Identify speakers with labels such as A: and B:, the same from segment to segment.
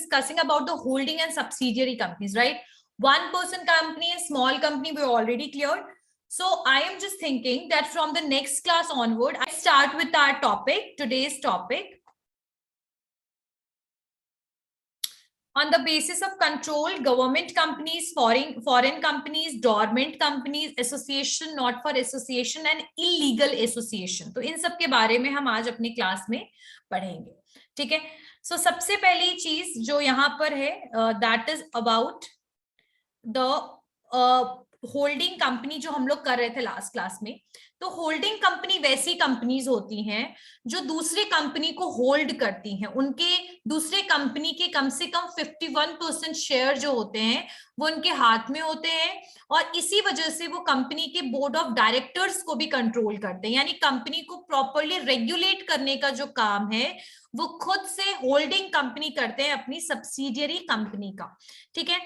A: discussing about the holding and subsidiary companies, right? One person company and small company we already cleared. So I am just thinking that from the next class onward, I start with our topic, today's topic. On the basis of control, government companies, foreign companies, dormant companies, association, not for association and illegal association. तो इन सब के बारे में हम आज अपनी class में पढ़ेंगे, ठीक है? सो सबसे पहली चीज जो यहाँ पर है that is about the holding company जो हम लोग कर रहे थे लास्ट क्लास में. तो होल्डिंग कंपनी वैसी कंपनीज होती हैं जो दूसरे कंपनी को होल्ड करती हैं. उनके दूसरे कंपनी के कम से कम 51% शेयर जो होते हैं वो उनके हाथ में होते हैं और इसी वजह से वो कंपनी के बोर्ड ऑफ डायरेक्टर्स को भी कंट्रोल करते हैं. यानी कंपनी को प्रॉपरली रेगुलेट करने का जो काम है वो खुद से होल्डिंग कंपनी करते हैं अपनी सब्सिडियरी कंपनी का, ठीक है?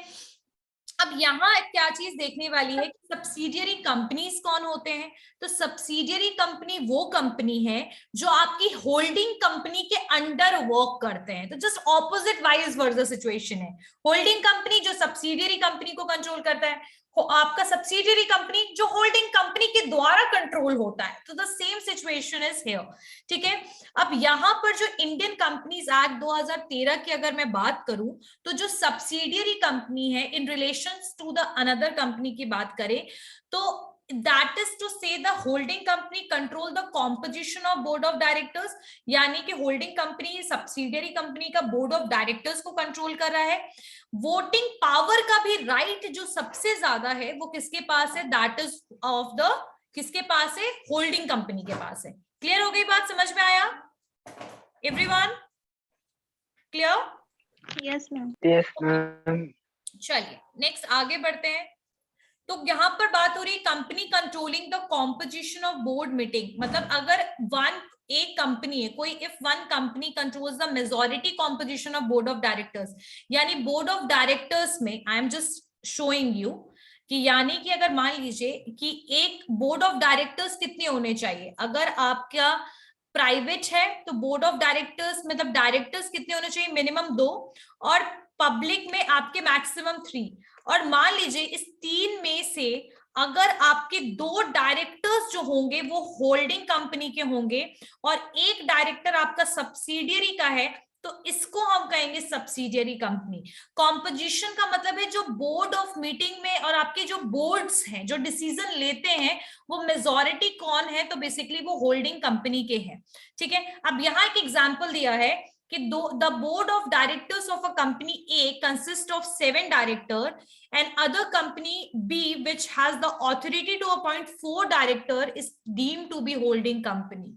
A: अब यहाँ क्या चीज देखने वाली है कि सब्सिडियरी कंपनीज कौन होते हैं. तो सब्सिडियरी कंपनी वो कंपनी है जो आपकी होल्डिंग कंपनी के अंडर वर्क करते हैं. तो जस्ट ऑपोजिट वाइज वर्सा सिचुएशन है. होल्डिंग कंपनी जो सब्सिडियरी कंपनी को कंट्रोल करता है, आपका सब्सिडियरी कंपनी जो होल्डिंग कंपनी के द्वारा कंट्रोल होता है. तो the same situation is here, ठीक है? अब यहाँ पर जो इंडियन कंपनीज एक्ट 2013 की अगर मैं बात करूं तो जो सब्सिडियरी कंपनी है in relation to the another company की बात करें तो that is to say the holding company control the composition of board of directors. यानी कि होल्डिंग कंपनी सब्सिडियरी कंपनी का बोर्ड ऑफ डायरेक्टर्स को कंट्रोल कर रहा है. वोटिंग पावर का भी राइट जो सबसे ज्यादा है वो किसके पास है? दैट इज ऑफ द किसके पास है? होल्डिंग कंपनी के पास है. क्लियर हो गई बात? समझ में आया everyone? Clear?
B: Yes ma'am.
C: Yes ma'am.
A: चलिए नेक्स्ट आगे बढ़ते हैं. तो यहाँ पर बात हो रही है company controlling the composition of board meeting. मतलब अगर एक कंपनी है कोई, if one company controls the majority composition of board of directors, यानी बोर्ड ऑफ डायरेक्टर्स में I am just showing you कि यानी कि अगर मान लीजिए कि एक बोर्ड ऑफ डायरेक्टर्स कितने होने चाहिए. अगर आपका प्राइवेट है तो बोर्ड ऑफ डायरेक्टर्स मतलब डायरेक्टर्स कितने होने चाहिए? मिनिमम 2 और पब्लिक में आपके मैक्सिमम 3. और मान लीजिए इस 3 में से अगर आपके 2 डायरेक्टर्स जो होंगे वो होल्डिंग कंपनी के होंगे और एक डायरेक्टर आपका सब्सिडियरी का है तो इसको हम कहेंगे सब्सिडियरी कंपनी. कॉम्पोजिशन का मतलब है जो बोर्ड ऑफ मीटिंग में और आपके जो बोर्ड्स हैं जो डिसीजन लेते हैं वो मेजॉरिटी कौन है? तो बेसिकली वो होल्डिंग कंपनी के हैं, ठीक है? अब यहाँ एक एग्जांपल दिया है कि the board of directors of a company A consists of 7 directors and other company B which has the authority to appoint 4 director is deemed to be holding company.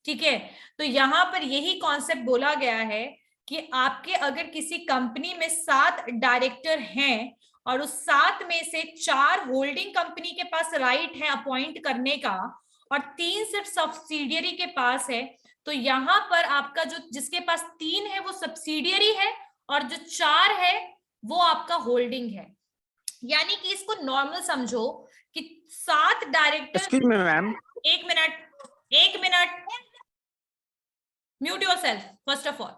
A: ठीक है? तो यहाँ पर यही कॉन्सेप्ट बोला गया है कि आपके अगर किसी कंपनी में 7 डायरेक्टर हैं और उस 7 में से 4 होल्डिंग कंपनी के पास राइट है अपॉइंट करने का और 3 सिर्फ सब्सिडियरी के पास है, तो यहाँ पर आपका जो जिसके पास 3 है वो सब्सिडियरी है और जो 4 है वो आपका होल्डिंग है. यानी कि इसको नॉर्मल समझो कि 7 डायरेक्टर.
C: Excuse me ma'am.
A: एक minute mute yourself first of all.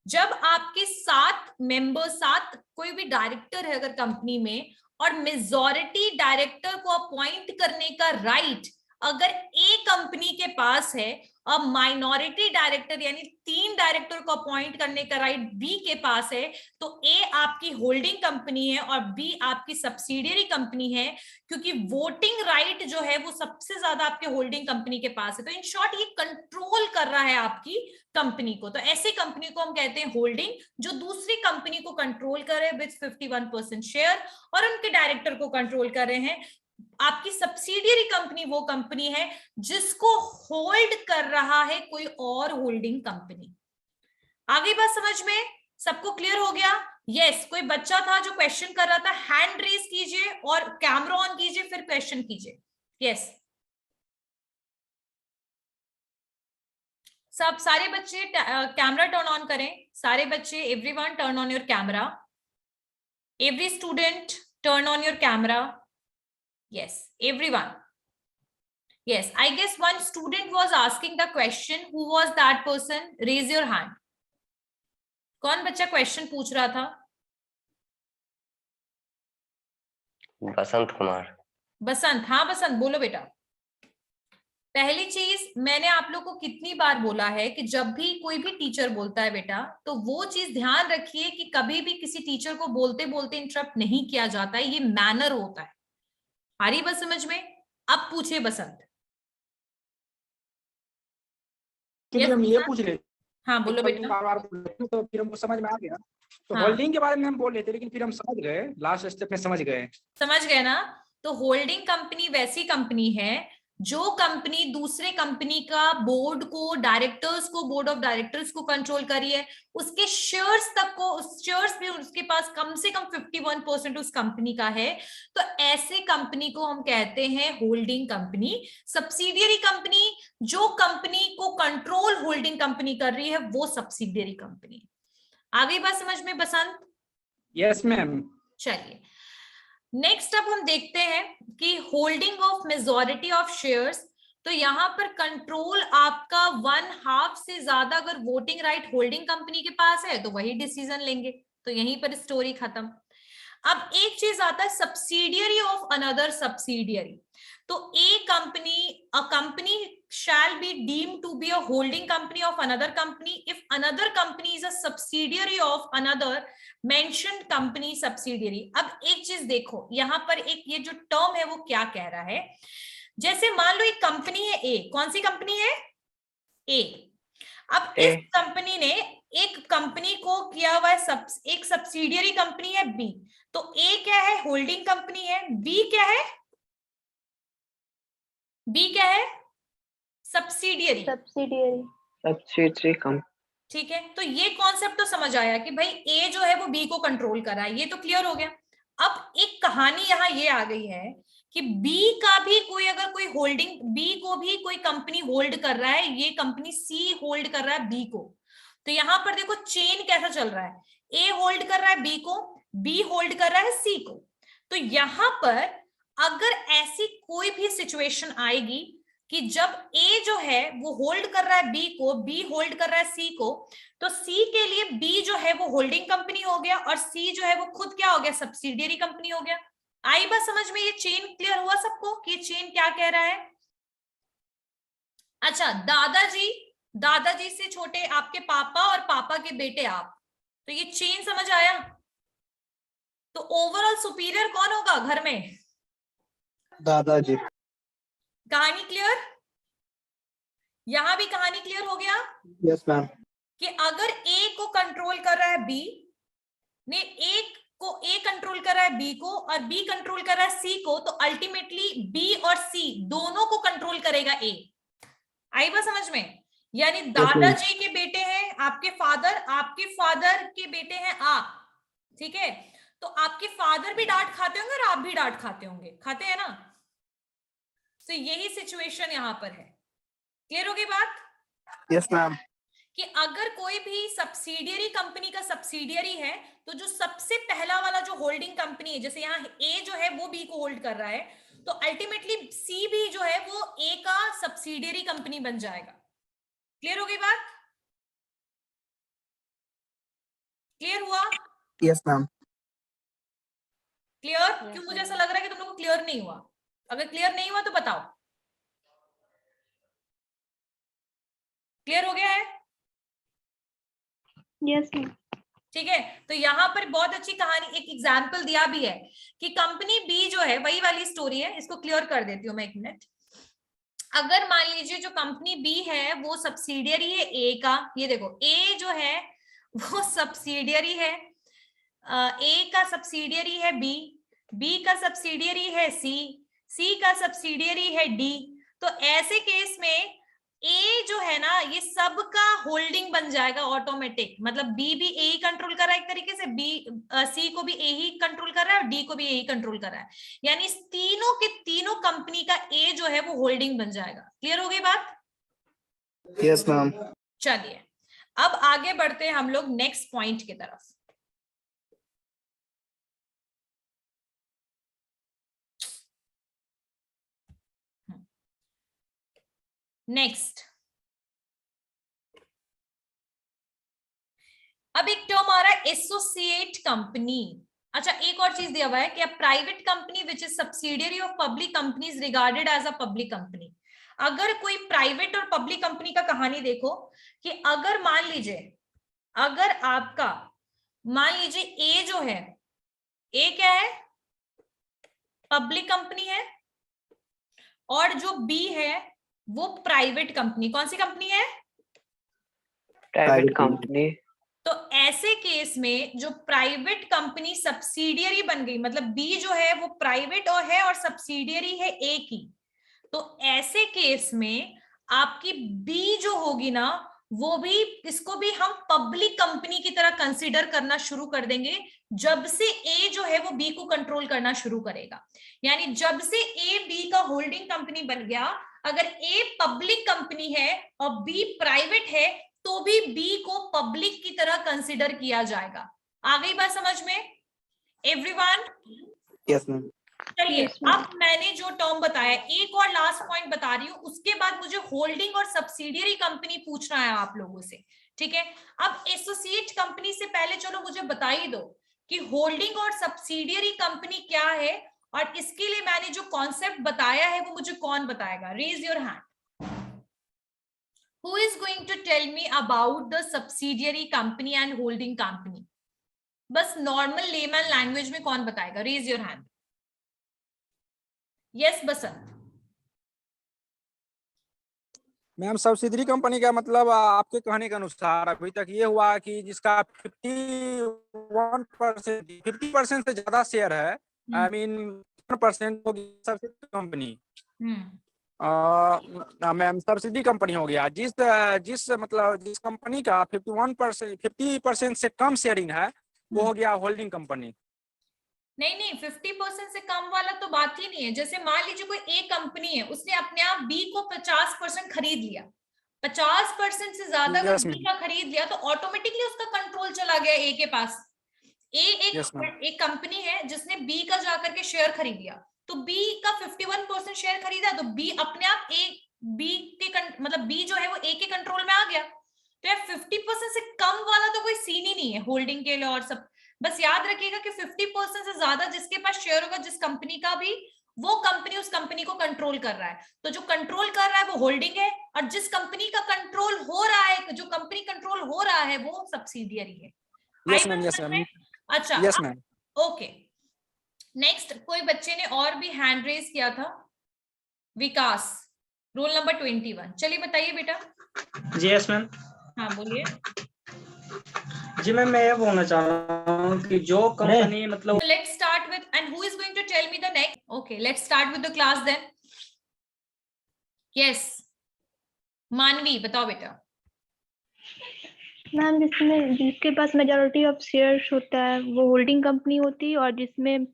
A: जब आपके 7 मेंबर 7 कोई भी डायरेक्टर है अगर कंपनी में और मेजॉरिटी डायरेक्टर को अपॉइंट करने का राइट अगर ए कंपनी के पास है और माइनॉरिटी डायरेक्टर यानी 3 डायरेक्टर को अपॉइंट करने का राइट बी के पास है तो ए आपकी होल्डिंग कंपनी है और बी आपकी सब्सिडियरी कंपनी है क्योंकि वोटिंग राइट जो है वो सबसे ज्यादा आपके होल्डिंग कंपनी के पास है. तो इन शॉर्ट ये कंट्रोल कर रहा है आपकी कंपनी को. तो ऐसी कंपनी को हम कहते हैं होल्डिंग जो दूसरी कंपनी को कंट्रोल कर रहे हैं विद 51% शेयर और उनके डायरेक्टर को कंट्रोल कर रहे हैं. आपकी सब्सिडियरी कंपनी वो कंपनी है जिसको होल्ड कर रहा है कोई और होल्डिंग कंपनी. आगे बात समझ में? सबको क्लियर हो गया? यस. कोई बच्चा था जो क्वेश्चन कर रहा था, हैंड रेज कीजिए और कैमरा ऑन कीजिए फिर क्वेश्चन कीजिए. यस सब सारे बच्चे कैमरा टर्न ऑन करें. सारे बच्चे, everyone turn on your camera. Every student turn on your camera. Yes, everyone. Yes, I guess one student was asking the question. Who was that person? Raise your hand. कौन बच्चा question पूछ रहा था?
B: बसंत कुमार।
A: बसंत, हाँ बसंत बोलो बेटा। पहली चीज मैंने आप लोग को कितनी बार बोला है कि जब भी कोई भी टीचर बोलता है बेटा, तो वो चीज ध्यान रखिए कि कभी भी किसी टीचर को बोलते बोलते इंटरप्ट नहीं किया जाता है, ये मैनर होता है। आ रही बात समझ में? अब पूछे बसंत।
C: क्योंकि
A: यस
C: हम ये
A: बसंत,
C: पूछ रहे थे,
A: हाँ बोलो
C: कंपनी
A: बेटा।
C: बार बार बोल रहे थे, तो फिर हमको समझ में आ गया। तो
A: हाँ
C: होल्डिंग के बारे में हम बोल रहे थे, लेकिन फिर हम समझ गए, लास्ट स्टेप में समझ गए।
A: समझ गए ना? तो होल्डिंग कंपनी वैसी कंपनी है जो कंपनी दूसरे कंपनी का बोर्ड को, डायरेक्टर्स को, बोर्ड ऑफ डायरेक्टर्स को कंट्रोल करी है, उसके शेयर्स तक को, उस शेयर्स भी उसके पास कम से कम 51% उस कंपनी का है। तो ऐसे कंपनी को हम कहते हैं होल्डिंग कंपनी। सब्सिडियरी कंपनी, जो कंपनी को कंट्रोल होल्डिंग कंपनी कर रही है, वो सब्सिडियरी कंपनी। आ गई बात समझ में बसंत?
C: Yes ma'am.
A: चलिए नेक्स्ट अब हम देखते हैं कि holding of majority of shares. तो यहां पर कंट्रोल आपका 1/2 से ज्यादा अगर वोटिंग राइट होल्डिंग कंपनी के पास है तो वही डिसीजन लेंगे। तो यहीं पर स्टोरी खत्म। अब एक चीज आता है सब्सिडियरी ऑफ अनदर सब्सिडियरी। तो a company shall be deemed to be a holding company of another company if another company is a subsidiary of another mentioned company subsidiary। अब एक चीज देखो यहां पर, एक ये जो टर्म है वो क्या कह रहा है। जैसे मान लो एक कंपनी है ए, कौन सी कंपनी है? ए। अब
B: ए।
A: इस कंपनी ने एक कंपनी को किया हुआ है एक सब्सिडियरी कंपनी है बी। तो ए क्या है? होल्डिंग कंपनी है। बी क्या है? बी क्या है? सब्सिडियरी।
B: Subsidiary company.
A: ठीक है, तो ये कॉन्सेप्ट तो समझ आया कि भाई ए जो है वो बी को कंट्रोल कर रहा है, ये तो क्लियर हो गया। अब एक कहानी यहाँ ये आ गई है कि बी का भी कोई, अगर कोई होल्डिंग, बी को भी कोई कंपनी होल्ड कर रहा है, ये कंपनी सी होल्ड कर रहा है बी को। तो यहां पर देखो चेन कैसा चल रहा है, ए होल्ड कर रहा है बी को, बी होल्ड कर रहा है सी को। तो यहां पर अगर ऐसी कोई भी सिचुएशन आएगी कि जब ए जो है वो होल्ड कर रहा है बी को, बी होल्ड कर रहा है सी को, तो सी के लिए बी जो है वो होल्डिंग कंपनी हो गया और सी जो है वो खुद क्या हो गया? सब्सिडियरी कंपनी हो गया। आई बात समझ में? ये चेन क्लियर हुआ सबको कि ये चेन क्या कह रहा है? अच्छा दादाजी, दादाजी से छोटे आपके पापा और पापा के बेटे आप, तो ये चेन समझ आया? तो ओवरऑल सुपीरियर कौन होगा घर में?
C: दादाजी।
A: कहानी क्लियर? यहां भी कहानी क्लियर हो गया
C: यस मैम।
A: कि अगर ए को कंट्रोल कर रहा है बी ने, एक को ए कंट्रोल कर रहा है बी को और बी कंट्रोल कर रहा है सी को, तो अल्टीमेटली बी और सी दोनों को कंट्रोल करेगा ए। आई बात समझ में? यानी दादाजी के बेटे हैं आपके फादर के बेटे हैं आप, ठीक है? तो आपके फादर भी डांट खाते होंगे और आप भी डांट खाते होंगे, खाते हैं ना? तो यही सिचुएशन यहां पर है। क्लियर हो गई बात?
C: Yes ma'am.
A: कि अगर कोई भी सब्सिडियरी कंपनी का सब्सिडियरी है, तो जो सबसे पहला वाला जो होल्डिंग कंपनी है, जैसे यहाँ ए जो है वो बी को होल्ड कर रहा है, तो अल्टीमेटली सी भी जो है वो ए का सब्सिडियरी कंपनी बन जाएगा। क्लियर हो गई बात? क्लियर हुआ?
C: Yes ma'am.
A: क्लियर? क्यों मुझे ऐसा लग रहा है कि तुम लोग को क्लियर नहीं हुआ? अगर क्लियर नहीं हुआ तो बताओ। क्लियर हो गया है?
D: Yes ma'am.
A: ठीक है, तो यहां पर बहुत अच्छी कहानी, एक एग्जाम्पल दिया भी है कि कंपनी बी जो है, वही वाली स्टोरी है, इसको क्लियर कर देती हूँ मैं एक मिनट। अगर मान लीजिए जो कंपनी बी है वो सब्सिडियरी है ए का, ये देखो ए जो है वो सब्सिडियरी है, ए का सब्सिडियरी है बी, बी का सब्सिडियरी है सी, सी का सब्सिडियरी है डी। तो ऐसे केस में ए जो है ना, ये सबका होल्डिंग बन जाएगा ऑटोमेटिक। मतलब बी भी ए ही कंट्रोल कर रहा है एक तरीके से, बी सी को भी ए ही कंट्रोल कर रहा है और डी को भी ए ही कंट्रोल कर रहा है। यानी इस तीनों के तीनों कंपनी का ए जो है वो होल्डिंग बन जाएगा। क्लियर हो गई बात?
C: Yes ma'am.
A: चलिए अब आगे बढ़ते हैं हम लोग नेक्स्ट पॉइंट की तरफ। नेक्स्ट अब एक टर्म आ रहा है एसोसिएट कंपनी। अच्छा, एक और चीज दिया हुआ है कि a private company which is subsidiary of public company is regarded as a public company. अगर कोई प्राइवेट और पब्लिक कंपनी का कहानी देखो कि अगर मान लीजिए, अगर आपका मान लीजिए ए जो है, ए क्या है, पब्लिक कंपनी है, और जो बी है वो प्राइवेट कंपनी, कौन सी कंपनी है,
B: प्राइवेट कंपनी।
A: तो ऐसे केस में जो प्राइवेट कंपनी सब्सिडियरी बन गई, मतलब बी जो है वो प्राइवेट और है और सब्सिडियरी है ए की, तो ऐसे केस में आपकी बी जो होगी ना, वो भी, इसको भी हम पब्लिक कंपनी की तरह कंसीडर करना शुरू कर देंगे जब से ए जो है वो बी को कंट्रोल करना शुरू करेगा। यानी जब से ए बी का होल्डिंग कंपनी बन गया, अगर ए पब्लिक कंपनी है और बी प्राइवेट है, तो भी बी को पब्लिक की तरह कंसीडर किया जाएगा। आ गई बात समझ में एवरीवन?
C: Yes ma'am.
A: चलिए, अब मैंने जो टर्म बताया, एक और लास्ट पॉइंट बता रही हूँ, उसके बाद मुझे होल्डिंग और सब्सिडियरी कंपनी पूछना है आप लोगों से, ठीक है? अब एसोसिएट कंपनी से पहले चलो मुझे बता ही दो कि होल्डिंग और सब्सिडियरी कंपनी क्या है, और इसके लिए मैंने जो कॉन्सेप्ट बताया है वो मुझे कौन बताएगा? Raise your hand. Who is going to tell me about the subsidiary company and holding company? बस नॉर्मल लेमन लैंग्वेज में कौन बताएगा? Raise your hand. Yes Basant.
C: Ma'am subsidiary company का मतलब आपके कहने के अनुसार अभी तक ये हुआ कि जिसका 50% से ज्यादा शेयर है, आई मीन 1% होगी subsidy company, ma'am subsidy company हो गया। जिस मतलब जिस कंपनी का 50% से कम शेयरिंग है वो हो गया होल्डिंग कंपनी।
A: नहीं, 50% से कम वाला तो बात ही नहीं है। जैसे मान लीजिए कोई एक कंपनी है, उसने अपने आप बी को 50% खरीद लिया, 50% से ज्यादा अगर बी का खरीद लिया तो ऑटोमेटिकली उसका कंट्रोल चला गया ए के पास। एक कंपनी है जिसने बी का जाकर के शेयर खरीद लिया, तो बी का 51% शेयर खरीदा, तो बी अपने आप मतलब बी जो है वो ए के कंट्रोल में आ गया। तो यार 50% से कम वाला तो कोई सीन ही नहीं है होल्डिंग के लिए। और सब बस याद रखिएगा कि 50% से ज्यादा जिसके पास शेयर होगा जिस कंपनी का भी, वो कंपनी उस कंपनी को कंट्रोल कर रहा है। तो जो कंट्रोल कर रहा है वो होल्डिंग है, और जिस कंपनी का कंट्रोल हो रहा है, जो कंपनी कंट्रोल हो रहा है, वो सब्सिडियरी है।
C: Yes ma'am, yes ma'am.
A: अच्छा,
C: यस मैम।
A: ओके, नेक्स्ट कोई बच्चे ने और भी हैंड रेज किया था, विकास, रोल नंबर 21। चलिए बताइए बेटा।
D: जी यस मैम।
A: हाँ बोलिए।
D: जी मैम, मैं ये बोलना चाह रहा हूँ कि जो कंपनी मतलब
A: let's start with, and who is going to tell me the next? Okay, let's start with the class then. Yes, Manvi बताओ बेटा।
E: मैम जिसके पास मेजॉरिटी ऑफ शेयर्स होता है वो होल्डिंग कंपनी होती है, और जिसमें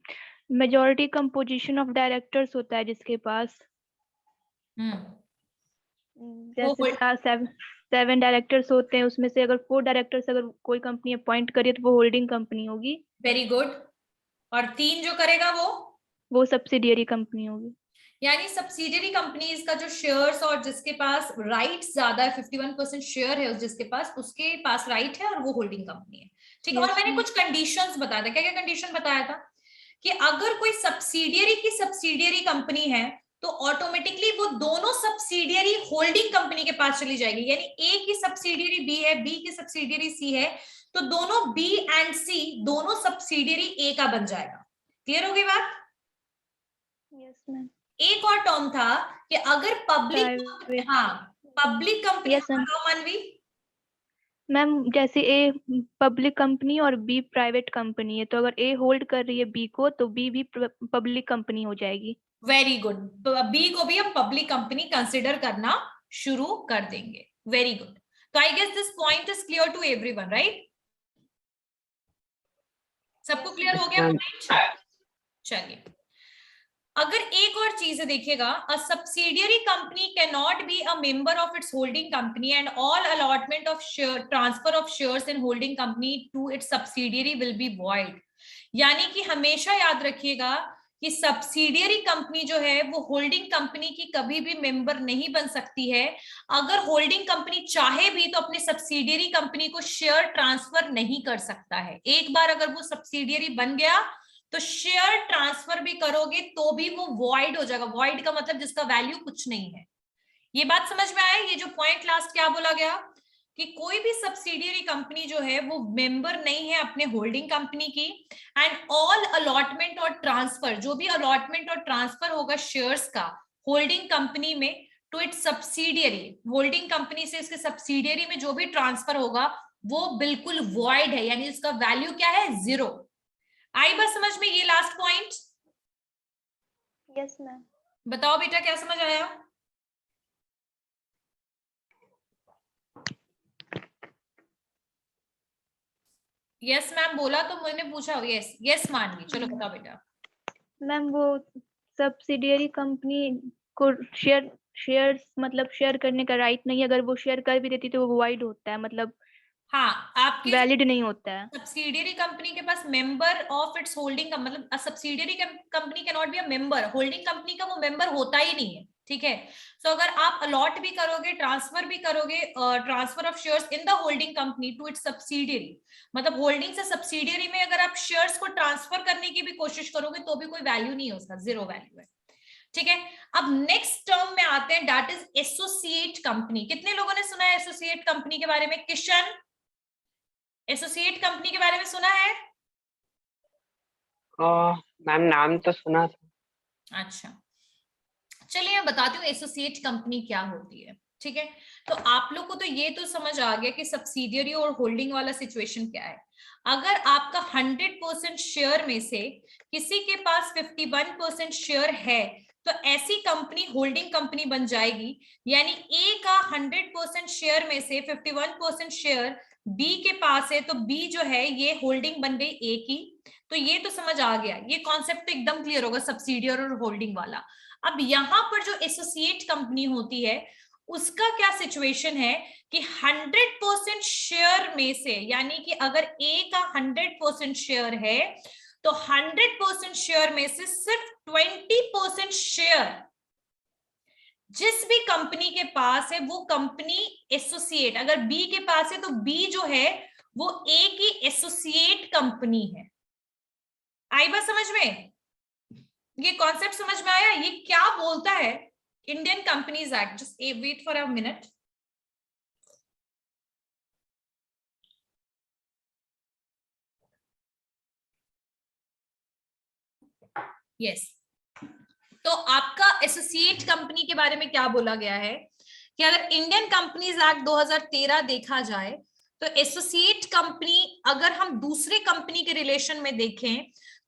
E: मेजॉरिटी कंपोजिशन ऑफ डायरेक्टर्स होता है जिसके पास, जैसे 7 डायरेक्टर्स होते हैं, उसमें से अगर 4 डायरेक्टर्स अगर कोई कंपनी अपॉइंट करे तो वो होल्डिंग कंपनी होगी।
A: Very good. और 3 जो करेगा वो
E: सब्सिडियरी कंपनी होगी।
A: यानी सब्सिडियरी कंपनीज का जो शेयर्स और जिसके पास राइट्स ज्यादा है, 51% शेयर है जिसके पास, उसके पास राइट है, और वो होल्डिंग कंपनी है, ठीक है। और मैंने कुछ कंडीशंस बताया था। क्या क्या कंडीशन बताया था? कि अगर कोई सब्सिडियरी की सब्सिडियरी कंपनी है तो ऑटोमेटिकली वो दोनों सब्सिडियरी होल्डिंग कंपनी के पास चली जाएगी। यानी ए की सब्सिडियरी बी है, बी की सब्सिडियरी सी है, तो दोनों बी एंड सी दोनों सब्सिडियरी ए का बन जाएगा। क्लियर हो गई बात?
E: Yes ma'am.
A: एक और टर्म था कि अगर पब्लिक, हाँ पब्लिक कंपनी, मानवी
E: मैम जैसे ए पब्लिक कंपनी और बी प्राइवेट कंपनी है, तो अगर ए होल्ड कर रही है बी को तो बी भी पब्लिक कंपनी हो जाएगी।
A: वेरी गुड, तो बी को भी हम पब्लिक कंपनी कंसिडर करना शुरू कर देंगे। Very good. तो I guess this point is clear to everyone, right? सबको क्लियर हो गया पॉइंट? चलिए, अगर एक और चीज देखिएगा, a subsidiary company can not be a member of its holding company and all allotment of share, transfer of shares in holding company to its subsidiary will be void. यानी कि हमेशा याद रखिएगा कि सब्सिडियरी कंपनी जो है वो holding company की कभी भी मेंबर नहीं बन सकती है। अगर होल्डिंग कंपनी चाहे भी तो अपने सब्सिडियरी कंपनी को शेयर ट्रांसफर नहीं कर सकता है। एक बार अगर वो सब्सिडियरी बन गया तो शेयर ट्रांसफर भी करोगे तो भी वो वॉइड हो जाएगा। वॉइड का मतलब जिसका वैल्यू कुछ नहीं है। ये बात समझ में आया? ये जो पॉइंट लास्ट क्या बोला गया कि कोई भी सब्सिडियरी कंपनी जो है वो मेंबर नहीं है अपने होल्डिंग कंपनी की, एंड ऑल अलॉटमेंट और ट्रांसफर, जो भी अलॉटमेंट और ट्रांसफर होगा शेयर्स का होल्डिंग कंपनी में to its subsidiary, holding company से इसके सब्सिडियरी में जो भी ट्रांसफर होगा वो बिल्कुल वॉइड है, यानी इसका वैल्यू क्या है? 0। आई बात समझ में? ये लास्ट पॉइंट
E: यस मैम।
A: बताओ बेटा क्या समझ आया? यस मैम बोला तो मैंने पूछा यस यस मान ली। चलो बताओ बेटा।
E: मैम वो सब्सिडियरी कंपनी को शेयर्स मतलब शेयर करने का राइट नहीं है, अगर वो शेयर कर भी देती तो वो वाइड होता है, मतलब
A: हाँ, आपके
E: वैलिड नहीं होता है।
A: सब्सिडियरी कंपनी के पास मेंबर ऑफ इट्स होल्डिंग, मतलब subsidiary company can not be a member, holding company का वो मेंबर होता ही नहीं है, ठीक है। सो अगर आप अलॉट भी करोगे, ट्रांसफर भी करोगे, transfer of shares in the holding company to its subsidiary, मतलब होल्डिंग से सब्सिडियरी में अगर आप शेयर्स को ट्रांसफर करने की भी कोशिश करोगे तो भी कोई वैल्यू नहीं है उसका, 0 वैल्यू है, ठीक है। अब नेक्स्ट टर्म में आते हैं, दैट इज एसोसिएट कंपनी। कितने लोगों ने सुना है एसोसिएट कंपनी के बारे में? किशन, एसोसिएट कंपनी के बारे में सुना है?
B: मैम नाम तो सुना था।
A: अच्छा, चलिए मैं बताती हूँ एसोसिएट कंपनी क्या होती है, ठीक है। तो आप लोग को तो ये तो समझ आ गया कि सब्सिडियरी और होल्डिंग वाला सिचुएशन क्या है। अगर आपका 100% शेयर में से किसी के पास 51% शेयर है तो ऐसी कंपनी होल्डिंग कंपनी बन जाएगी, यानी ए का 100% शेयर में से 51% शेयर बी के पास है तो बी जो है ये होल्डिंग बन गई ए की। तो ये तो समझ आ गया, ये कॉन्सेप्ट तो एकदम क्लियर होगा सब्सिडियरी और होल्डिंग वाला। अब यहां पर जो एसोसिएट कंपनी होती है उसका क्या सिचुएशन है कि 100% शेयर में से, यानी कि अगर ए का 100% शेयर है तो 100% शेयर में से सिर्फ 20% शेयर जिस भी कंपनी के पास है वो कंपनी एसोसिएट, अगर बी के पास है तो बी जो है वो ए की एसोसिएट कंपनी है। आई बात समझ में? ये कॉन्सेप्ट समझ में आया? ये क्या बोलता है Indian companies act? Just wait for a minute. Yes, तो आपका एसोसिएट कंपनी के बारे में क्या बोला गया है कि अगर इंडियन कंपनीज एक्ट 2013 देखा जाए तो एसोसिएट कंपनी अगर हम दूसरे कंपनी के रिलेशन में देखें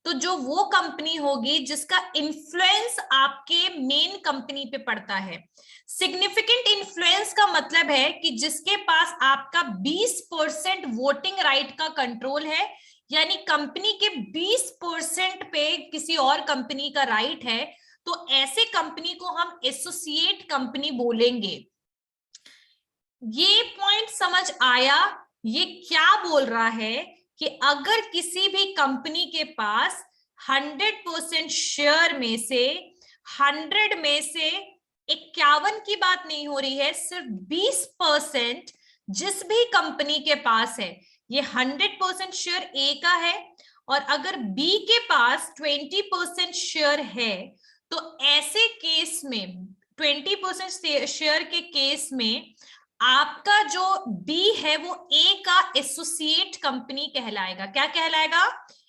A: तो जो वो कंपनी होगी जिसका इन्फ्लुएंस आपके मेन कंपनी पे पड़ता है। सिग्निफिकेंट इन्फ्लुएंस का मतलब है कि जिसके पास आपका 20% वोटिंग राइट का कंट्रोल है, यानी कंपनी के 20% पे किसी और कंपनी का राइट है, तो ऐसे कंपनी को हम एसोसिएट कंपनी बोलेंगे। ये पॉइंट समझ आया? ये क्या बोल रहा है कि अगर किसी भी कंपनी के पास 100% शेयर में से 100 में से 51 की बात नहीं हो रही है, सिर्फ 20% जिस भी कंपनी के पास है, ये 100% शेयर ए का है और अगर बी के पास 20% शेयर है तो ऐसे केस में 20% शेयर के केस में आपका जो बी है वो ए का एसोसिएट कंपनी कहलाएगा। क्या कहलाएगा?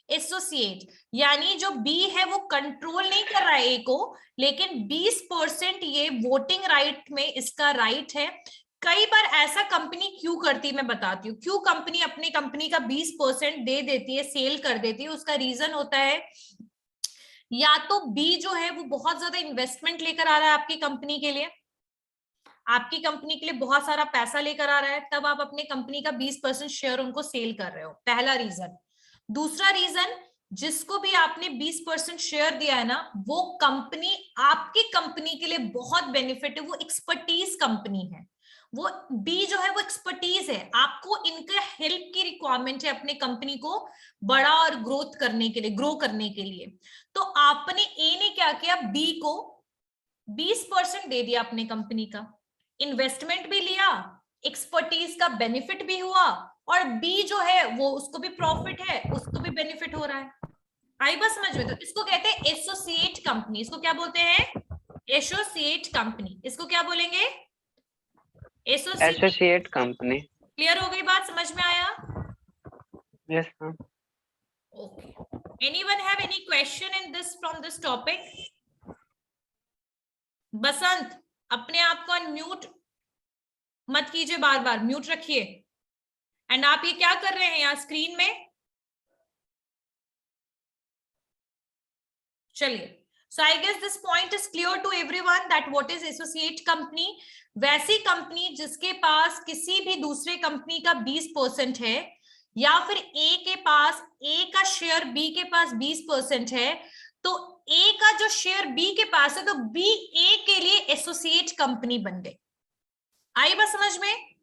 A: एसोसिएट। यानी जो बी है वो कंट्रोल नहीं कर रहा है ए को, लेकिन 20% ये वोटिंग राइट में इसका राइट है। कई बार ऐसा कंपनी क्यों करती है मैं बताती हूँ, क्यों कंपनी अपनी कंपनी का 20% दे देती है, सेल कर देती है। उसका रीजन होता है या तो बी जो है वो बहुत ज्यादा इन्वेस्टमेंट लेकर आ रहा है आपकी कंपनी के लिए, आपकी कंपनी के लिए बहुत सारा पैसा लेकर आ रहा है, तब आप अपने कंपनी का 20% शेयर उनको सेल कर रहे हो, पहला रीजन। दूसरा रीजन, जिसको भी आपने 20% शेयर दिया है ना, वो कंपनी आपकी कंपनी के लिए बहुत बेनिफिट है, वो एक्सपर्टीज कंपनी है, वो बी जो है वो एक्सपर्टीज है, आपको इनका हेल्प की रिक्वायरमेंट है अपने कंपनी को बड़ा और ग्रोथ करने के लिए, ग्रो करने के लिए। तो आपने ए ने क्या किया, बी को 20% दे दिया अपने कंपनी का, इन्वेस्टमेंट भी लिया, एक्सपर्टीज का बेनिफिट भी हुआ, और बी जो है वो उसको भी प्रॉफिट है, उसको भी बेनिफिट हो रहा है। आई बात समझ में? तो इसको कहते हैं एसोसिएट कंपनी। इसको क्या बोलते हैं? Associate company. इसको क्या बोलेंगे?
B: Associate company.
A: क्लियर हो गई बात? समझ में आया?
B: Yes ma'am.
A: Okay. Anyone have any question in this from this topic? बसंत, अपने आप को अनम्यूट मत कीजिए, बार बार म्यूट रखिए। एंड आप ये क्या कर रहे हैं यहाँ स्क्रीन में? चलिए, so I guess this point is clear to everyone that what is associate company। वैसी कंपनी जिसके पास किसी भी दूसरे कंपनी का 20% है, या फिर ए के पास ए का शेयर बी के पास 20% है, तो ए का जो शेयर बी के पास है तो बी ए के लिए एसोसिएट कंपनी बन गई। आई बात समझ में?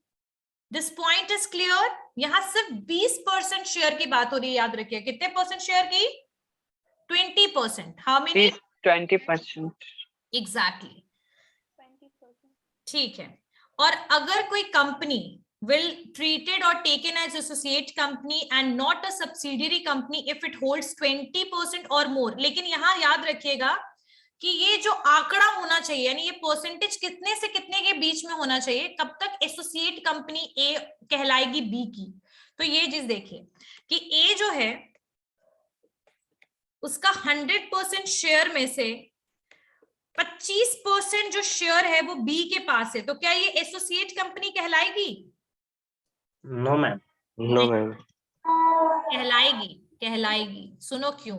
A: This point is clear. यहां सिर्फ 20% शेयर की बात हो रही है, याद रखिए। कितने परसेंट शेयर की? 20%। How many?
B: 20%।
A: एग्जैक्टली, ठीक है। और अगर कोई company will treated or taken as associate company and not a subsidiary company if it holds 20% or more। लेकिन यहाँ याद रखिएगा कि ये जो आंकड़ा होना चाहिए, यानी ये परसेंटेज कितने से कितने के बीच में होना चाहिए, कब तक एसोसिएट कंपनी ए कहलाएगी बी की। तो ये चीज देखिए कि ए जो है उसका 100% शेयर में से 25% जो शेयर है वो बी के पास है, तो क्या ये एसोसिएट कंपनी कहलाएगी?
D: No ma'am.
B: No ma'am.
A: कहलाएगी, कहलाएगी। सुनो क्यों?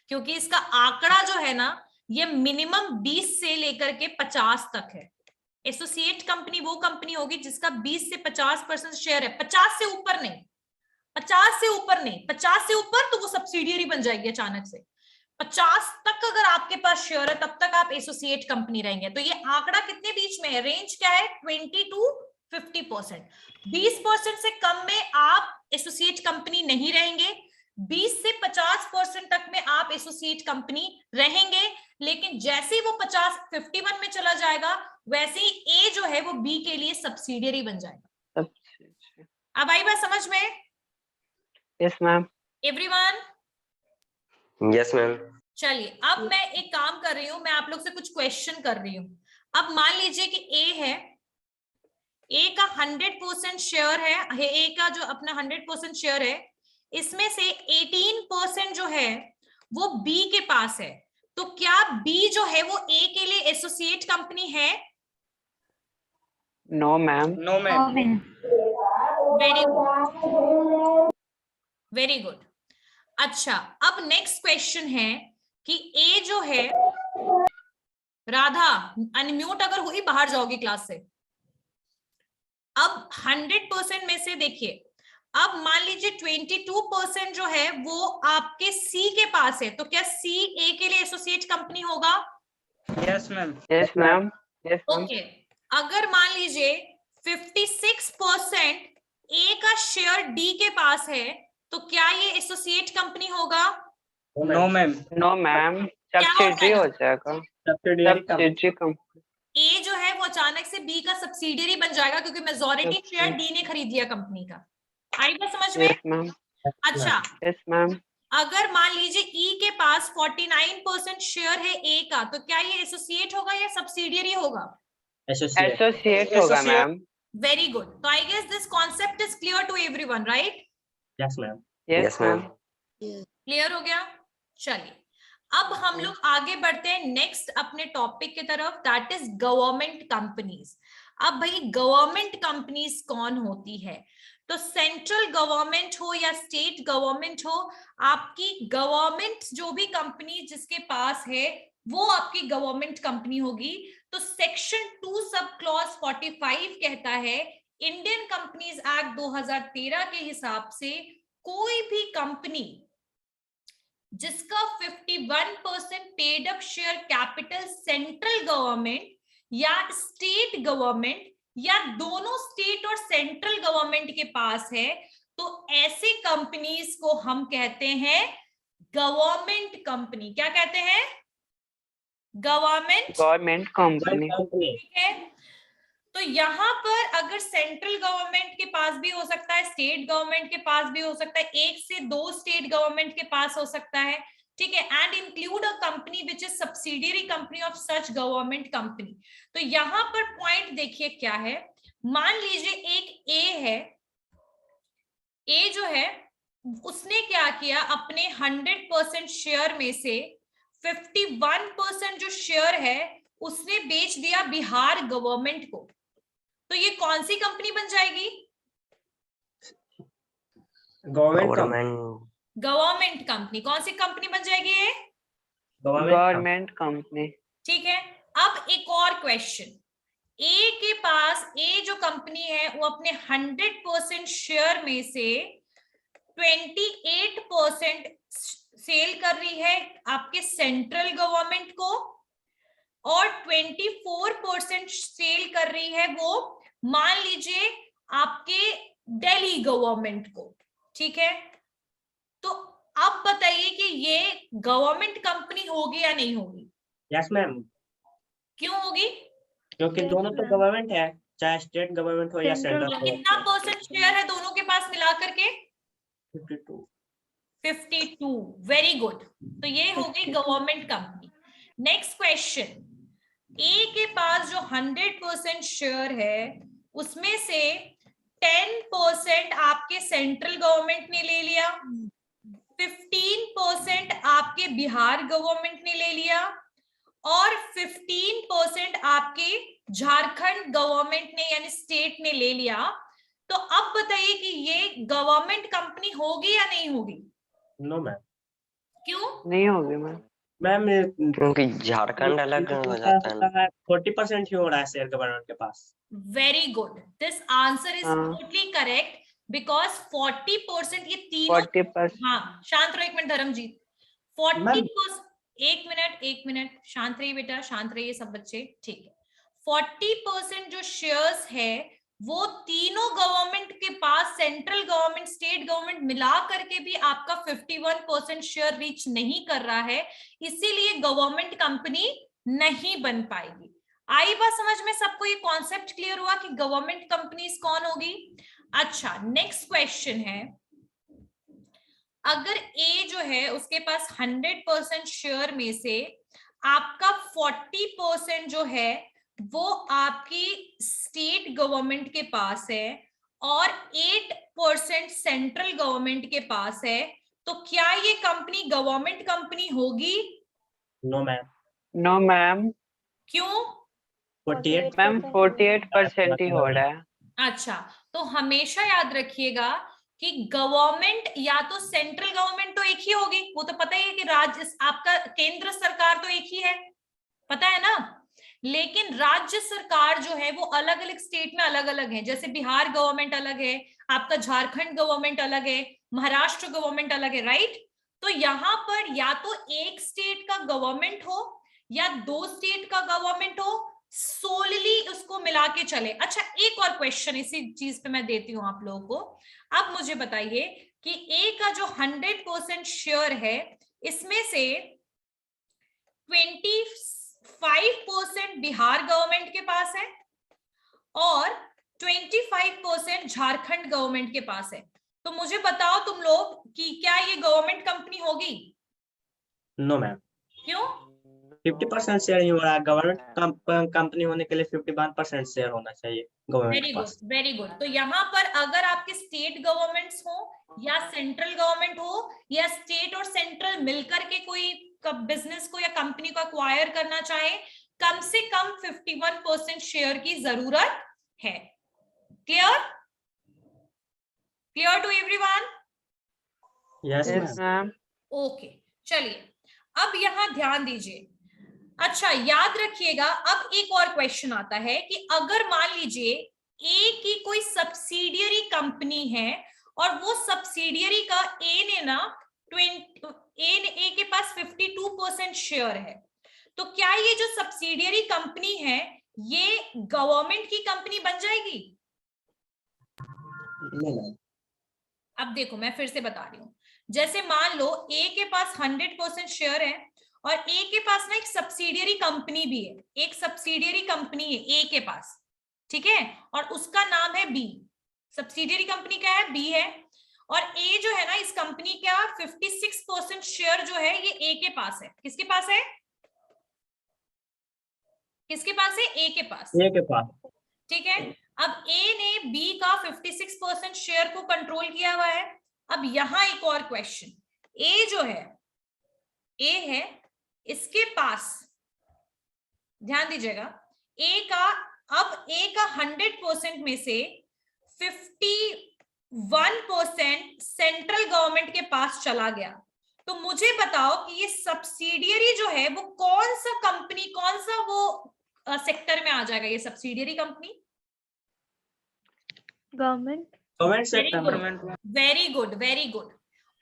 A: क्योंकि इसका आंकड़ा जो है ना, ये मिनिमम 20 से लेकर के 50 तक है। एसोसिएट कंपनी वो कंपनी होगी जिसका 20 से 50% शेयर है। 50 से ऊपर नहीं, 50 से ऊपर नहीं, 50 से ऊपर तो वो सब्सिडियरी बन जाएगी अचानक से। 50 तक अगर आपके पास शेयर है तब तक आप एसोसिएट कंपनी रहेंगे। तो ये आंकड़ा कितने बीच में है? रेंज क्या है? 20 to 50%। 20% से कम में आप एसोसिएट कंपनी नहीं रहेंगे, 20 से 50% तक में आप एसोसिएट कंपनी रहेंगे। लेकिन जैसे ही वो 51 में चला जाएगा, वैसे ही ए जो है वो बी के लिए सब्सिडियरी बन जाएगा। अब आई बात समझ में?
B: Yes ma'am.
A: Everyone?
F: Yes ma'am.
A: चलिए, अब मैं एक काम कर रही हूँ, मैं आप लोग से कुछ क्वेश्चन कर रही हूँ। अब मान लीजिए कि ए है, ए का 100% शेयर है, ए का जो अपना 100% शेयर है, इसमें से 18% जो है वो बी के पास है। तो क्या बी जो है वो ए के लिए एसोसिएट कंपनी है?
B: No ma'am.
D: No ma'am.
A: Very good, very good. अच्छा, अब नेक्स्ट क्वेश्चन है कि ए जो है, राधा अनम्यूट अगर हुई बाहर जाओगी क्लास से। अब 100% में से देखिए, अब मान लीजिए 22% जो है वो आपके सी के पास है, तो क्या सी ए के लिए एसोसिएट कंपनी होगा?
D: Yes ma'am.
B: Yes ma'am. Yes ma'am.
A: Okay, अगर मान लीजिए 56% ए का शेयर डी के पास है, तो क्या ये एसोसिएट कंपनी होगा?
D: No ma'am.
B: No ma'am, subsidiary हो जाएगा। Subsidiary company.
A: ए जो है वो अचानक से बी का सब्सिडियरी बन जाएगा क्योंकि मेजॉरिटी शेयर डी ने खरीद लिया कंपनी का। आई बात समझ में?
B: Yes ma'am.
A: अच्छा,
B: यस मैम।
A: अगर मान लीजिए ई के पास 49% शेयर है ए का, तो क्या ये एसोसिएट होगा या सब्सिडियरी होगा?
B: एसोसिएट होगा मैम।
A: Very good. तो I guess this concept is clear to everyone, right?
D: Yes ma'am.
B: Yes ma'am.
A: Clear हो गया? चलिए, अब हम लोग आगे बढ़ते हैं नेक्स्ट अपने टॉपिक की तरफ, दैट इज गवर्नमेंट कंपनीज। अब भाई गवर्नमेंट कंपनीज कौन होती है? तो सेंट्रल गवर्नमेंट हो या स्टेट गवर्नमेंट हो, आपकी गवर्नमेंट जो भी कंपनी जिसके पास है वो आपकी गवर्नमेंट कंपनी होगी। तो सेक्शन 2 सब क्लॉज 45 कहता है, इंडियन कंपनीज एक्ट 2013 के हिसाब से कोई भी कंपनी जिसका 51% paid up share capital central government या स्टेट गवर्नमेंट या दोनों स्टेट और सेंट्रल गवर्नमेंट के पास है, तो ऐसे कंपनीज को हम कहते हैं गवर्नमेंट कंपनी। क्या कहते हैं?
B: Government company.
A: ठीक है, तो यहाँ पर अगर सेंट्रल गवर्नमेंट के पास भी हो सकता है, स्टेट गवर्नमेंट के पास भी हो सकता है, 1 से 2 स्टेट गवर्नमेंट के पास हो सकता है, ठीक है, and include a company which is subsidiary company of such government company. तो यहाँ पर पॉइंट देखिए क्या है, मान लीजिए एक ए है, ए जो है उसने क्या किया, अपने 100% शेयर में से 51% जो शेयर है उसने बेच दिया बिहार गवर्नमेंट को, तो ये कौन सी कंपनी बन जाएगी? Government company. कौन सी कंपनी बन जाएगी ये?
B: Government company.
A: ठीक है, अब एक और क्वेश्चन, ए के पास, ए जो कंपनी है वो अपने 100% शेयर में से 28% सेल कर रही है आपके सेंट्रल गवर्नमेंट को और 24% सेल कर रही है वो मान लीजिए आपके दिल्ली गवर्नमेंट को, ठीक है। तो अब बताइए कि ये गवर्नमेंट कंपनी होगी या नहीं होगी?
D: Yes ma'am.
A: क्यों होगी?
D: क्योंकि दोनों तो गवर्नमेंट है, चाहे स्टेट गवर्नमेंट हो या सेंट्रल।
A: कितना परसेंट शेयर है दोनों के पास मिलाकर के? 52। वेरी गुड, तो ये होगी गवर्नमेंट कंपनी। नेक्स्ट क्वेश्चन, ए के पास जो 100% शेयर है उसमें से 10% आपके सेंट्रल गवर्नमेंट ने ले लिया, 15% आपके बिहार गवर्नमेंट ने ले लिया और 15% आपके झारखंड गवर्नमेंट ने यानी स्टेट ने ले लिया। तो अब बताइए कि ये गवर्नमेंट कंपनी होगी या नहीं होगी?
D: No ma'am.
A: क्यों
B: नहीं होगी मैम?
D: मैम
F: क्योंकि झारखंड अलग हो जाता है ना।
D: 40% ही हो रहा है शेयर गवर्नमेंट के पास।
A: Very good, this answer is totally correct because 40% ये तीनों
B: 40%।
A: हाँ, शांत रहो एक मिनट धर्मजीत। 40%, एक मिनट शांत रहिए बेटा, शांत रहिए सब बच्चे, ठीक है। 40% जो शेयर्स है वो तीनों गवर्नमेंट के पास, सेंट्रल गवर्नमेंट, स्टेट गवर्नमेंट मिला करके भी आपका 51% शेयर रीच नहीं कर रहा है, इसीलिए गवर्नमेंट कंपनी नहीं बन पाएगी। आई बात समझ में सबको? ये कॉन्सेप्ट क्लियर हुआ कि गवर्नमेंट कंपनीज कौन होगी? अच्छा, नेक्स्ट क्वेश्चन है, अगर ए जो है उसके पास 100% शेयर में से आपका 40% जो है वो आपकी स्टेट गवर्नमेंट के पास है और 8% सेंट्रल गवर्नमेंट के पास है, तो क्या ये कंपनी गवर्नमेंट कंपनी होगी?
D: No ma'am.
B: No ma'am.
A: क्यों?
D: 48
B: मैम 48% ही हो रहा है।
A: अच्छा, तो हमेशा याद रखिएगा कि गवर्नमेंट या तो सेंट्रल गवर्नमेंट तो एक ही होगी, वो तो पता ही है कि राज्य, आपका केंद्र सरकार तो एक ही है, पता है ना, लेकिन राज्य सरकार जो है वो अलग अलग स्टेट में अलग अलग है। जैसे बिहार गवर्नमेंट अलग है, आपका झारखंड गवर्नमेंट अलग है, महाराष्ट्र गवर्नमेंट अलग है, राइट। तो यहाँ पर या तो एक स्टेट का गवर्नमेंट हो या 2 स्टेट का गवर्नमेंट हो, सोलली उसको मिला के चले। अच्छा, एक और क्वेश्चन इसी चीज पे मैं देती हूँ आप लोगों को। अब मुझे बताइए कि ए का जो 100% शेयर है इसमें से 25% बिहार गवर्नमेंट के पास है और 25% झारखंड गवर्नमेंट के पास है। तो मुझे बताओ तुम लोग कि क्या ये गवर्नमेंट कंपनी होगी?
D: No ma'am.
A: क्यों?
D: 50% शेयर ही हो रहा है, गवर्नमेंट कंपनी होने के लिए 51% शेयर होना चाहिए गवर्नमेंट के पास।
A: Very good. तो यहाँ पर अगर आपके स्टेट गवर्नमेंट्स हो या सेंट्रल गवर्नमेंट हो या स्टेट और सेंट्रल मिलकर के कोई बिजनेस को या कंपनी को एक्वायर करना चाहे, कम से कम 51% शेयर की जरूरत है। Clear? Clear to everyone?
D: Yes ma'am.
A: Okay, चलिए अब यहां ध्यान दीजिए। अच्छा, याद रखिएगा, अब एक और क्वेश्चन आता है कि अगर मान लीजिए ए की कोई सब्सिडियरी कंपनी है और वो सब्सिडियरी का ए के पास 52% शेयर है, तो क्या ये जो सब्सिडियरी कंपनी है ये गवर्नमेंट की कंपनी बन जाएगी?
D: नहीं।
A: अब देखो मैं फिर से बता रही हूँ, जैसे मान लो ए के पास 100% शेयर है और ए के पास ना एक सब्सिडियरी कंपनी भी है, एक सब्सिडियरी कंपनी है ए के पास, ठीक है, और उसका नाम है बी। सब्सिडियरी कंपनी क्या है? बी है। और ए जो है ना, इस कंपनी का 56% शेयर जो है ये ए के पास है। किसके पास है? किसके पास है? ए के पास।
D: ए के पास।
A: ठीक है, अब ए ने बी का 56% शेयर को कंट्रोल किया हुआ है। अब यहां एक और क्वेश्चन, ए जो है, ए है, इसके पास ध्यान दीजिएगा, ए का, अब ए का 100% में से 51% सेंट्रल गवर्नमेंट के पास चला गया। तो मुझे बताओ कि ये सब्सिडियरी जो है वो कौन सा कंपनी, कौन सा वो सेक्टर में आ जाएगा ये subsidiary company?
E: Government
D: sector.
A: Very good, very good.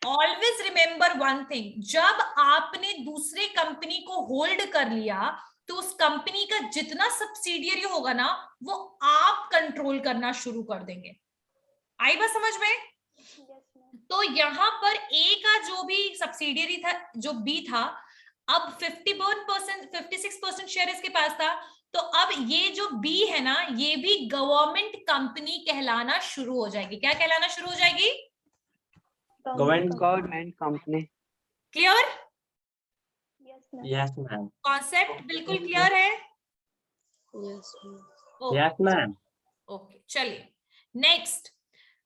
A: Always remember one thing, जब आपने दूसरे कंपनी को होल्ड कर लिया तो उस कंपनी का जितना सब्सिडियरी होगा ना वो आप कंट्रोल करना शुरू कर देंगे। आई बात समझ में? तो यहाँ पर ए का जो भी सब्सिडियरी था, जो बी था, अब 56% शेयर इसके पास था, तो अब ये जो बी है ना, ये भी गवर्नमेंट कंपनी कहलाना शुरू हो जाएगी। क्या कहलाना शुरू हो जाएगी?
B: Government company.
A: Clear?
D: Yes ma'am.
A: Concept बिल्कुल क्लियर है?
D: Yes ma'am.
A: ओके, चलिए नेक्स्ट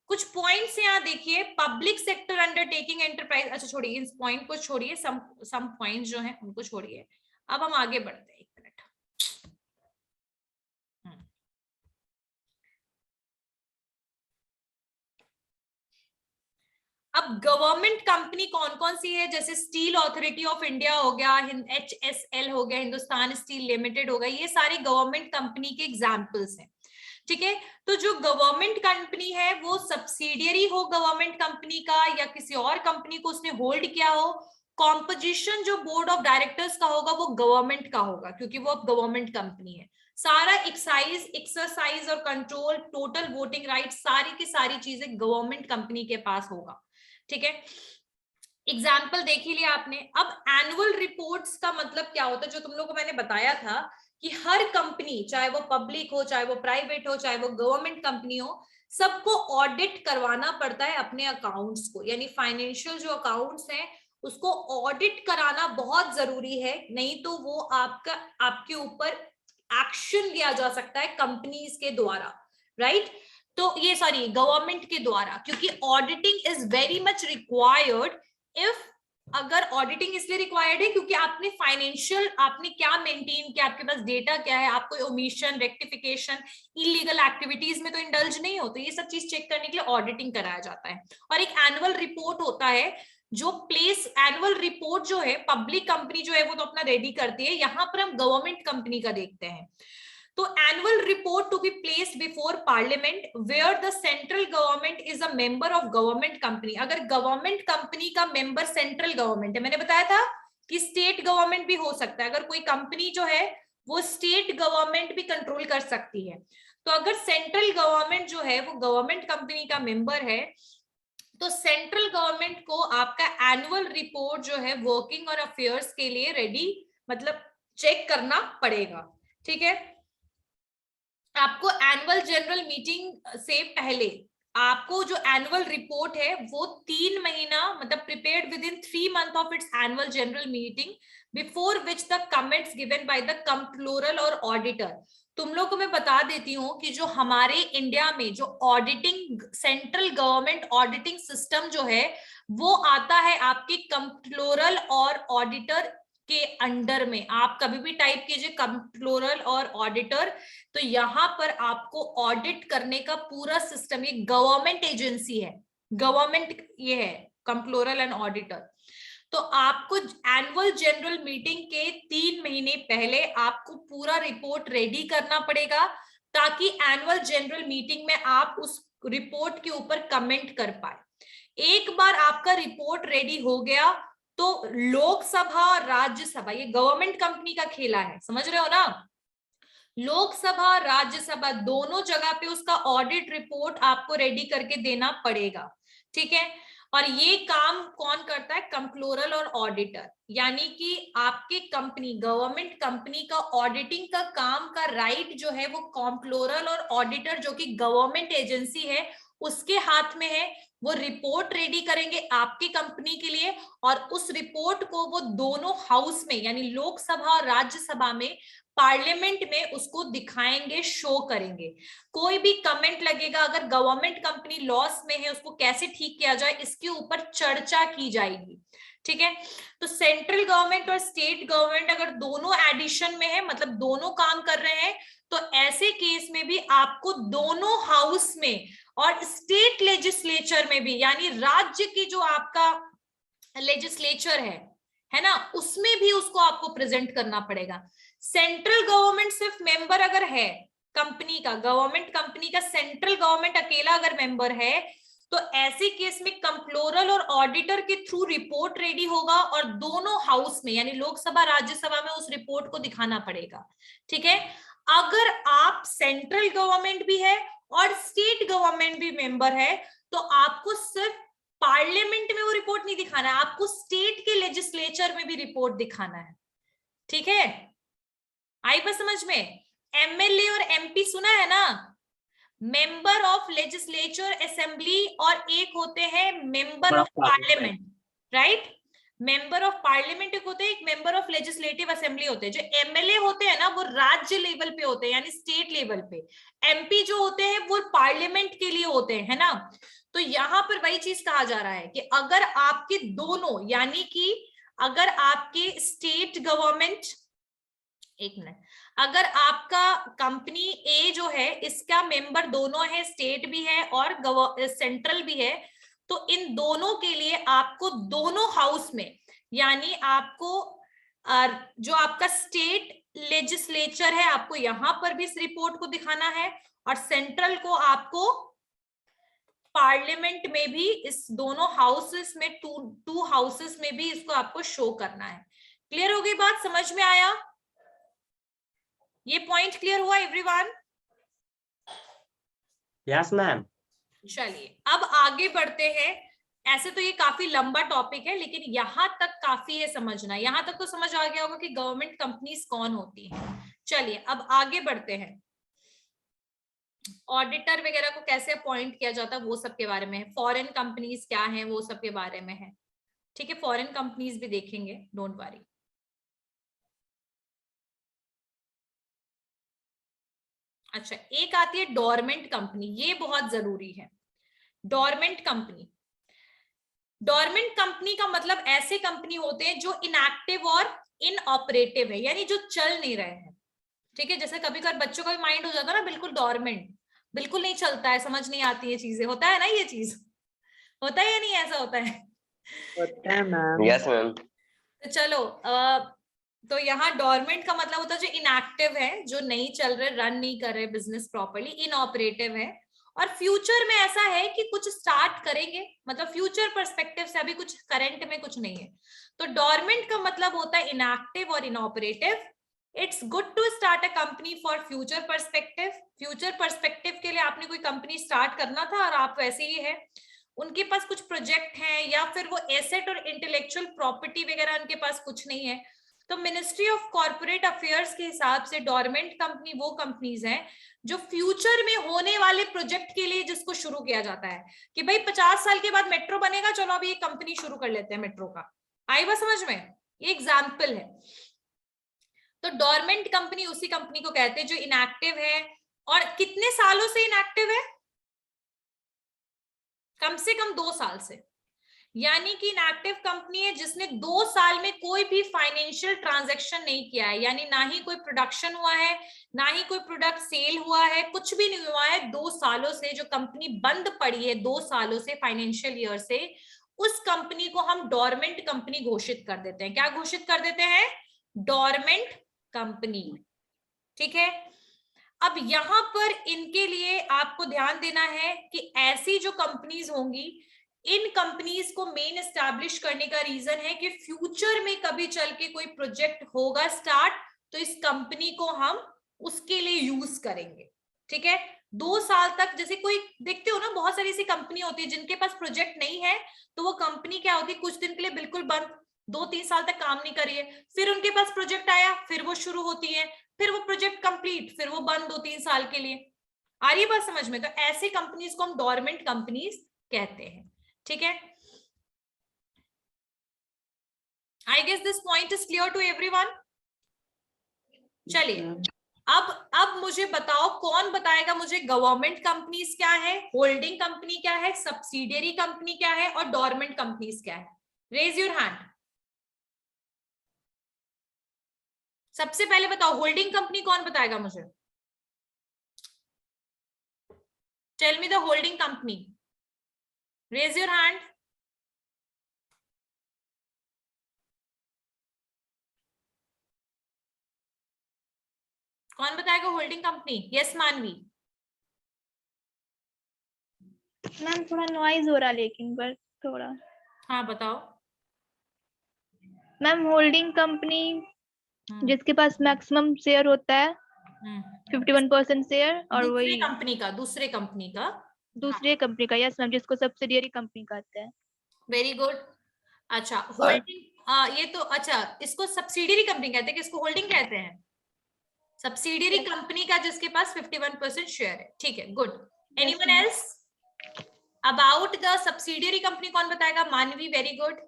A: कुछ पॉइंट्स यहाँ देखिए। पब्लिक सेक्टर अंडरटेकिंग एंटरप्राइज, अच्छा छोड़िए इस पॉइंट को, छोड़िए, सम पॉइंट्स जो हैं उनको छोड़िए। अब हम आगे बढ़ते हैं, एक मिनट। अब गवर्नमेंट कंपनी कौन कौन सी है? जैसे स्टील अथॉरिटी ऑफ इंडिया हो गया, HSL हो गया, हिंदुस्तान स्टील लिमिटेड हो गया, ये सारे गवर्नमेंट कंपनी के एग्जांपल्स हैं। ठीक है, तो जो गवर्नमेंट कंपनी है वो सब्सिडियरी हो गवर्नमेंट कंपनी का या किसी और कंपनी को उसने होल्ड किया हो, कॉम्पोजिशन जो बोर्ड ऑफ डायरेक्टर्स का होगा वो गवर्नमेंट का होगा क्योंकि वो अब गवर्नमेंट कंपनी है। सारा एक्सरसाइज और कंट्रोल, टोटल वोटिंग राइट, सारी की सारी चीजें गवर्नमेंट कंपनी के पास होगा। ठीक है, एग्जाम्पल देख ही लिया आपने। अब एनुअल रिपोर्ट्स का मतलब क्या होता है, जो तुम लोग को मैंने बताया था कि हर कंपनी, चाहे वो पब्लिक हो, चाहे वो प्राइवेट हो, चाहे वो गवर्नमेंट कंपनी हो, सबको ऑडिट करवाना पड़ता है अपने अकाउंट्स को, यानी फाइनेंशियल जो अकाउंट्स हैं उसको ऑडिट कराना बहुत जरूरी है, नहीं तो वो आपके ऊपर एक्शन लिया जा सकता है कंपनीज के द्वारा, राइट? तो ये सॉरी गवर्नमेंट के द्वारा, क्योंकि auditing is very much required. If अगर ऑडिटिंग इसलिए रिक्वायर्ड है क्योंकि आपने फाइनेंशियल, आपने क्या मेंटेन किया, आपके पास डेटा क्या है, आप कोई ओमिशन, रेक्टिफिकेशन, इलीगल एक्टिविटीज में तो इंडल्ज नहीं होते, ये सब चीज चेक करने के लिए ऑडिटिंग कराया जाता है। और एक एनुअल रिपोर्ट होता है जो प्लेस, एनुअल रिपोर्ट जो है पब्लिक कंपनी जो है वो तो अपना रेडी करती है, यहाँ पर हम गवर्नमेंट कंपनी का देखते हैं। तो annual report to be placed before parliament where the central government is a member of government company. अगर गवर्नमेंट कंपनी का मेंबर सेंट्रल गवर्नमेंट है, मैंने बताया था कि स्टेट गवर्नमेंट भी हो सकता है, अगर कोई कंपनी जो है वो स्टेट गवर्नमेंट भी कंट्रोल कर सकती है। तो अगर सेंट्रल गवर्नमेंट जो है वो गवर्नमेंट कंपनी का मेंबर है तो सेंट्रल गवर्नमेंट को आपका एनुअल रिपोर्ट जो है वर्किंग और अफेयर्स के लिए रेडी, मतलब चेक करना पड़ेगा। ठीक है, आपको एनुअल जनरल मीटिंग से पहले आपको जो एनुअल रिपोर्ट है वो 3 महीना, मतलब prepared with in 3 month of its annual general meeting before which the comments given by the controller और ऑडिटर। तुम लोग को मैं बता देती हूँ कि जो हमारे इंडिया में जो auditing, central government auditing system जो है वो आता है आपके कंट्रोलर और ऑडिटर के अंडर में। आप कभी भी टाइप कीजिए कंट्रोलर और ऑडिटर, तो यहाँ पर आपको ऑडिट करने का पूरा सिस्टम, ये गवर्नमेंट एजेंसी है, गवर्नमेंट ये है कंट्रोलर एंड ऑडिटर। तो आपको एनुअल जनरल मीटिंग के 3 महीने पहले आपको पूरा रिपोर्ट रेडी करना पड़ेगा ताकि एनुअल जनरल मीटिंग में आप उस रिपोर्ट के ऊपर कमेंट कर पाए। एक बार आपका रिपोर्ट रेडी हो गया तो लोकसभा, राज्यसभा, ये गवर्नमेंट कंपनी का खेला है, समझ रहे हो ना? लोकसभा राज्यसभा दोनों जगह पे उसका ऑडिट रिपोर्ट आपको रेडी करके देना पड़ेगा, ठीक है। और ये काम कौन करता है? कंप्ट्रोलर और ऑडिटर, यानी कि आपके कंपनी गवर्नमेंट कंपनी का ऑडिटिंग का काम का राइट जो है वो कंप्ट्रोलर और ऑडिटर जो कि गवर्नमेंट एजेंसी है उसके हाथ में है। वो रिपोर्ट रेडी करेंगे आपकी कंपनी के लिए और उस रिपोर्ट को वो दोनों हाउस में यानी लोकसभा और राज्यसभा में पार्लियामेंट में उसको दिखाएंगे, शो करेंगे। कोई भी कमेंट लगेगा, अगर गवर्नमेंट कंपनी लॉस में है उसको कैसे ठीक किया जाए इसके ऊपर चर्चा की जाएगी, ठीक है। तो सेंट्रल गवर्नमेंट और स्टेट गवर्नमेंट अगर दोनों एडिशन में है, मतलब दोनों काम कर रहे हैं, तो ऐसे केस में भी आपको दोनों हाउस में और स्टेट लेजिस्लेचर में भी, यानी राज्य की जो आपका लेजिस्लेचर है ना, उसमें भी उसको आपको प्रेजेंट करना पड़ेगा। सेंट्रल गवर्नमेंट सिर्फ मेंबर अगर है कंपनी का, गवर्नमेंट कंपनी का सेंट्रल गवर्नमेंट अकेला अगर मेंबर है, तो ऐसे केस में कंप्ट्रोलर और ऑडिटर के थ्रू रिपोर्ट रेडी होगा और दोनों हाउस में यानी लोकसभा राज्यसभा में उस रिपोर्ट को दिखाना पड़ेगा, ठीक है। अगर आप सेंट्रल गवर्नमेंट भी है और स्टेट गवर्नमेंट भी मेंबर है, तो आपको सिर्फ पार्लियामेंट में वो रिपोर्ट नहीं दिखाना है, आपको स्टेट के लेजिस्लेचर में भी रिपोर्ट दिखाना है, ठीक है। आई बात समझ में? एमएलए और एमपी सुना है ना, मेंबर ऑफ लेजिस्लेचर असेंबली, और एक होते हैं member of parliament, right. Member of parliament एक होते हैं, एक मेंबर ऑफ लेजिस्लेटिव असेंबली होते हैं। जो एमएलए होते हैं ना वो राज्य लेवल पे होते हैं यानी स्टेट लेवल पे, एमपी जो होते हैं वो पार्लियामेंट के लिए होते हैं, है ना। तो यहाँ पर वही चीज कहा जा रहा है कि अगर आपके दोनों, यानी कि अगर आपके स्टेट गवर्नमेंट, एक मिनट, अगर आपका कंपनी ए जो है इसका मेंबर दोनों है, स्टेट भी है और सेंट्रल भी है, तो इन दोनों के लिए आपको दोनों हाउस में, यानी आपको जो आपका स्टेट लेजिस्लेचर है आपको यहां पर भी इस रिपोर्ट को दिखाना है और सेंट्रल को आपको पार्लियामेंट में भी, इस दोनों हाउसेस में, टू हाउसेस में भी इसको आपको शो करना है। क्लियर हो गई बात? समझ में आया? ये पॉइंट क्लियर हुआ एवरीवन?
D: Yes ma'am.
A: चलिए अब आगे बढ़ते हैं। ऐसे तो ये काफी लंबा टॉपिक है लेकिन यहाँ तक काफी है समझना। यहाँ तक तो समझ आ गया होगा कि गवर्नमेंट कंपनीज कौन होती हैं। चलिए अब आगे बढ़ते हैं। ऑडिटर वगैरह को कैसे अपॉइंट किया जाता है वो सब के बारे में है। फॉरेन कंपनीज क्या हैं वो सब के बारे में है, ठीक है। फॉरेन कंपनीज भी देखेंगे, डोंट वरी। अच्छा, एक आती है डोरमेंट कंपनी, ये बहुत जरूरी है। डोरमेंट कंपनी, डोरमेंट कंपनी का मतलब ऐसे कंपनी होते हैं जो इनएक्टिव और इनऑपरेटिव है, यानी जो चल नहीं रहे हैं, ठीक है। जैसे कभी कभी बच्चों का भी माइंड हो जाता है ना बिल्कुल डोरमेंट, बिल्कुल नहीं चलता है, समझ नहीं आती है चीजें, होता है ना, ये चीज होता है या नहीं? ऐसा होता है?
D: होता है मैम।
F: Yes ma'am.
A: तो चलो तो यहाँ डोरमेंट का मतलब होता है जो इनएक्टिव है, जो नहीं चल रहे, रन नहीं कर रहे बिजनेस प्रॉपर्ली, इनऑपरेटिव है। और फ्यूचर में ऐसा है कि कुछ स्टार्ट करेंगे, मतलब फ्यूचर पर्सपेक्टिव से अभी कुछ करंट में कुछ नहीं है। तो डोरमेंट का मतलब होता है इनएक्टिव और inoperative. It's good to start a company for future perspective. Future perspective के लिए आपने कोई कंपनी स्टार्ट करना था और आप वैसे ही है, उनके पास कुछ प्रोजेक्ट हैं या फिर वो एसेट और इंटेलेक्चुअल प्रॉपर्टी वगैरह उनके पास कुछ नहीं है, तो मिनिस्ट्री ऑफ कॉर्पोरेट अफेयर्स के हिसाब से डोरमेंट कंपनी वो कंपनीज हैं जो फ्यूचर में होने वाले प्रोजेक्ट के लिए जिसको शुरू किया जाता है कि भाई 50 साल के बाद मेट्रो बनेगा, चलो अभी ये कंपनी शुरू कर लेते हैं मेट्रो का। आई बात समझ में? ये एग्जाम्पल है। तो डोरमेंट कंपनी उसी कंपनी को कहते हैं जो इनएक्टिव है। और कितने सालों से इनएक्टिव है? कम से कम 2 साल से। यानी कि इनएक्टिव कंपनी है जिसने 2 साल में कोई भी फाइनेंशियल ट्रांजैक्शन नहीं किया है, यानी ना ही कोई प्रोडक्शन हुआ है, ना ही कोई प्रोडक्ट सेल हुआ है, कुछ भी नहीं हुआ है 2 सालों से। जो कंपनी बंद पड़ी है 2 सालों से, फाइनेंशियल ईयर से, उस कंपनी को हम डोरमेंट कंपनी घोषित कर देते हैं। क्या घोषित कर देते हैं? डोरमेंट कंपनी, ठीक है। अब यहां पर इनके लिए आपको ध्यान देना है कि ऐसी जो कंपनीज होंगी, इन कंपनीज को मेन एस्टैब्लिश करने का रीजन है कि फ्यूचर में कभी चल के कोई प्रोजेक्ट होगा स्टार्ट, तो इस कंपनी को हम उसके लिए यूज करेंगे। ठीक है, 2 साल तक, जैसे कोई देखते हो ना, बहुत सारी ऐसी कंपनी होती है जिनके पास प्रोजेक्ट नहीं है, तो वो कंपनी क्या होती है, कुछ दिन के लिए बिल्कुल बंद, 2-3 साल तक काम नहीं करिए, फिर उनके पास प्रोजेक्ट आया, फिर वो शुरू होती है, फिर वो प्रोजेक्ट कंप्लीट, फिर वो बंद 2-3 साल के लिए। आ रही है बात समझ में? तो ऐसे कंपनीज को हम डोरमेंट कंपनीज कहते हैं। ठीक है, I guess this point is clear to everyone. चलिए, अब मुझे बताओ, कौन बताएगा मुझे गवर्नमेंट कंपनीज क्या है, होल्डिंग कंपनी क्या है, सब्सिडियरी कंपनी क्या है, और डोरमेंट कंपनीज क्या है? Raise your hand. सबसे पहले बताओ, होल्डिंग कंपनी कौन बताएगा मुझे? Tell me the holding company, raise your hand. कौन बताएगा holding company? Yes Manvi.
E: Ma'am थोड़ा नॉइज हो रहा, लेकिन बस थोड़ा।
A: हाँ बताओ।
E: मैम होल्डिंग कंपनी जिसके पास मैक्सिमम शेयर होता है 51% शेयर, और
A: दूसरे
E: वही
A: कंपनी का, दूसरे कंपनी का,
E: दूसरे कंपनी का, यस मैम, जिसको सब्सिडियरी कंपनी कहते हैं।
A: Very good. अच्छा, होल्डिंग, ये तो अच्छा, इसको सब्सिडियरी कंपनी कहते हैं कि इसको होल्डिंग कहते हैं? सब्सिडियरी कंपनी का जिसके पास 51% शेयर है। ठीक है, good. Anyone else about the subsidiary company? कौन बताएगा? Manvi, very good.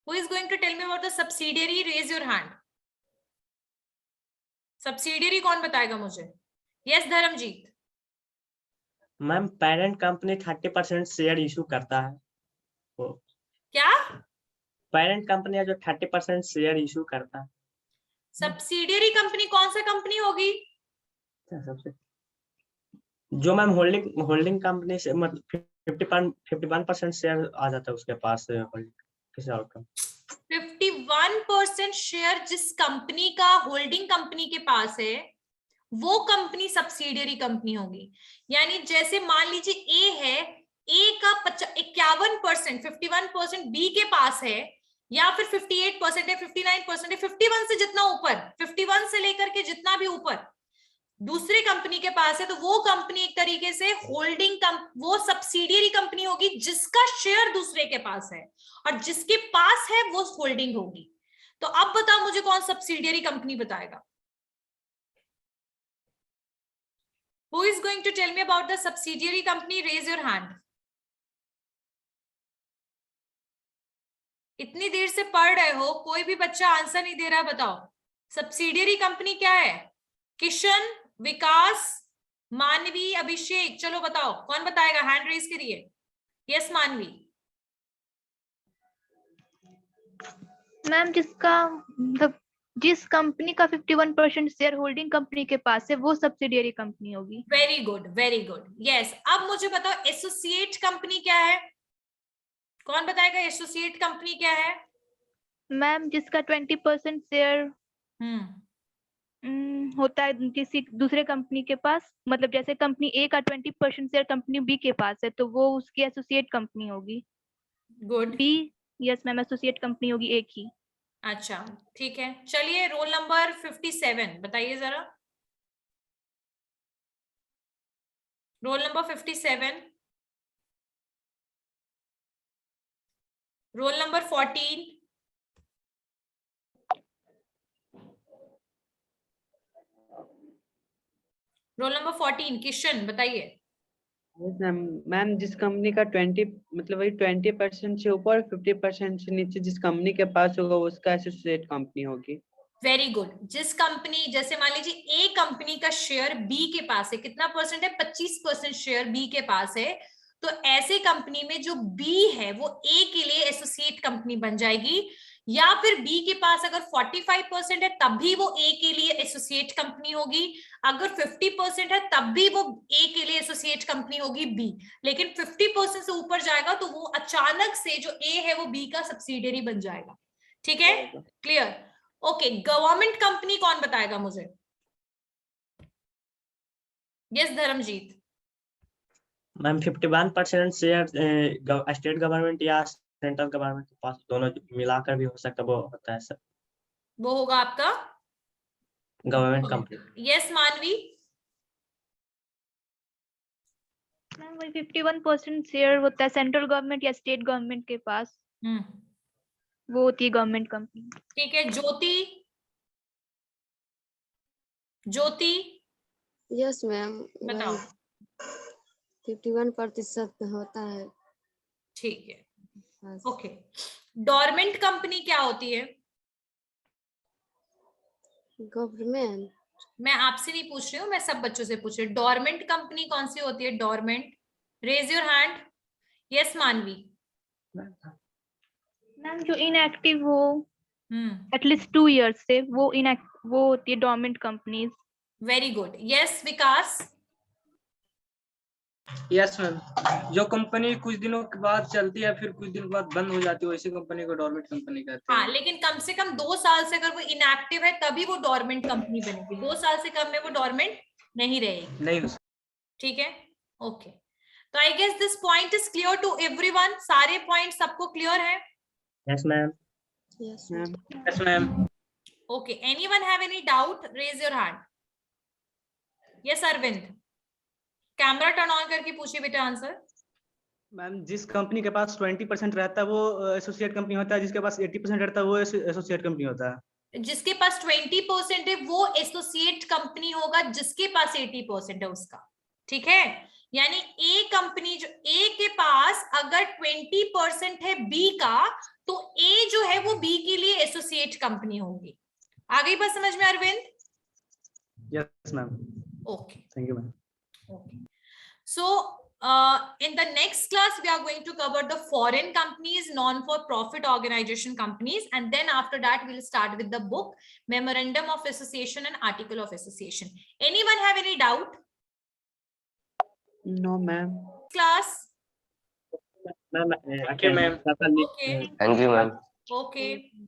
A: Who is going to tell me about the subsidiary? Raise your hand. Subsidiary कौन बताएगा मुझे? Yes Dharamjeet.
D: Ma'am parent company 30% share issue करता है, वो
A: क्या?
D: पेरेंट कंपनी है जो 30% शेयर इशू करता है।
A: सब्सिडियरी कंपनी कौन सा कंपनी होगी?
D: सबसे जो मैम होल्डिंग कंपनी से मतलब 51% शेयर आ जाता है उसके पास किसी और का।
A: 51% शेयर जिस कंपनी का होल्डिंग कंपनी के पास है, वो कंपनी सब्सिडियरी कंपनी होगी। यानी जैसे मान लीजिए ए है, ए का 51%, 51% बी के पास है, या फिर 58% है, 59% है, 51 से जितना ऊपर, 51 से लेकर के जितना भी ऊपर दूसरे कंपनी के पास है, तो वो कंपनी एक तरीके से वो सब्सिडियरी कंपनी होगी जिसका शेयर दूसरे के पास है, और जिसके पास है वो होल्डिंग होगी। तो अब बताओ मुझे, कौन सब्सिडियरी कंपनी बताएगा? Who is going to tell me about the subsidiary company? Raise your hand. इतनी देर से पढ़ रहे हो, कोई भी बच्चा आंसर नहीं दे रहा, बताओ सब्सिडियरी कंपनी क्या है? किशन, विकास, मानवी, अभिषेक, चलो बताओ, कौन बताएगा? हैंड रेज करिए। यस मानवी।
E: मैम जिसका मतलब जिस कंपनी का 51% शेयर होल्डिंग कंपनी के पास है, वो सब्सिडियरी कंपनी होगी।
A: Very good, very good, yes. अब मुझे बताओ, एसोसिएट कंपनी क्या है? कौन बताएगा एसोसिएट कंपनी क्या है?
E: मैम जिसका 20% शेयर होता है किसी दूसरे कंपनी के पास, मतलब जैसे कंपनी ए का 20% शेयर कंपनी बी के पास है, तो वो उसकी एसोसिएट कंपनी होगी।
A: Good.
E: B, yes ma'am, associate company होगी एक ही।
A: अच्छा ठीक है, चलिए रोल नंबर 57 बताइए जरा। Roll number 57, roll number 14, roll number 14 Kishan बताइए।
B: मैम जिस कंपनी का 20 मतलब वही 20% से ऊपर 50% से नीचे जिस कंपनी के पास होगा उसका एसोसिएट कंपनी होगी।
A: Very good. जिस कंपनी, जैसे मान लीजिए ए कंपनी का शेयर बी के पास है, कितना परसेंट है? 25% शेयर बी के पास है, तो ऐसे कंपनी में जो बी है वो ए के लिए एसोसिएट कंपनी बन जाएगी। या फिर बी के पास अगर 45% है तब भी वो ए के लिए एसोसिएट कंपनी होगी, अगर 50% है तब भी वो ए के लिए एसोसिएट कंपनी होगी बी। लेकिन 50% से ऊपर जाएगा तो वो अचानक से जो ए है वो बी का सब्सिडियरी बन जाएगा। ठीक है, क्लियर? ओके, गवर्नमेंट कंपनी कौन बताएगा मुझे? Yes Dharamjeet.
D: Ma'am 51% share state government या सेंट्रल गवर्नमेंट के पास, दोनों मिलाकर भी हो सकता है, वो होता है सर।
A: वो होगा आपका
D: government company.
A: Yes Manvi.
E: Ma'am वही 51% शेयर होता है सेंट्रल गवर्नमेंट या स्टेट गवर्नमेंट के पास, वो होती है गवर्नमेंट कंपनी।
A: ठीक है। ज्योति, ज्योति
G: यस मैम,
A: बताओ।
G: 51% होता है।
A: ठीक है,
G: बस।
A: ओके। डोरमेंट कंपनी क्या होती है?
G: गवर्नमेंट।
A: मैं आपसे नहीं पूछ रही हूँ, मैं सब बच्चों से पूछ रही हूँ। डोरमेंट कंपनी कौन सी होती है? Dormant, raise your hand. Yes Manvi.
E: Ma'am जो इनएक्टिव हो
A: हम्म,
E: एटलीस्ट 2 इयर्स से, वो होती है dormant companies.
A: Very good. Yes Vikas.
H: Yes ma'am, जो कंपनी कुछ दिनों के बाद चलती है फिर कुछ दिन बाद बंद हो जाती है वैसी कंपनी को डोरमेंट कंपनी कहते
A: हाँ,
H: हैं।
A: लेकिन कम से कम 2 साल से अगर वो इनएक्टिव है तभी वो डोरमेंट कंपनी बनेगी। 2 साल से कम में वो डोरमेंट नहीं रहेगी।
H: नहीं,
A: ठीक है, ओके। तो I guess this point is clear to everyone. सारे पॉइंट सबको क्लियर है?
D: Yes ma'am.
G: Yes
B: ma'am
H: yes ma'am.
A: Okay, anyone have any doubt? Raise your hand. Yes Arvind, camera turn on करके पूछिए बेटा आंसर।
I: मैम जिस company के पास 20% रहता है वो एसोसिएट कंपनी होता है, जिसके पास 80% रहता है वो एसोसिएट कंपनी होता है।
A: जिसके पास 20% है वो एसोसिएट कंपनी होगा, जिसके पास 80% है उसका। ठीक है, यानी ए कंपनी, जो ए के पास अगर 20% है बी का, तो ए जो है वो बी के लिए एसोसिएट कंपनी होगी। आ गई बात समझ में Arvind?
I: Yes ma'am.
A: Okay,
I: thank you ma'am.
A: okay. So in the next class we are going to cover the foreign companies, non-for-profit organization companies, and then after that we'll start with the book Memorandum of Association and Article of Association. Anyone have any doubt?
B: No ma'am.
A: Class?
D: Ma'am
H: Thank you, ma'am.
A: Okay,
F: thank you ma'am.
A: okay.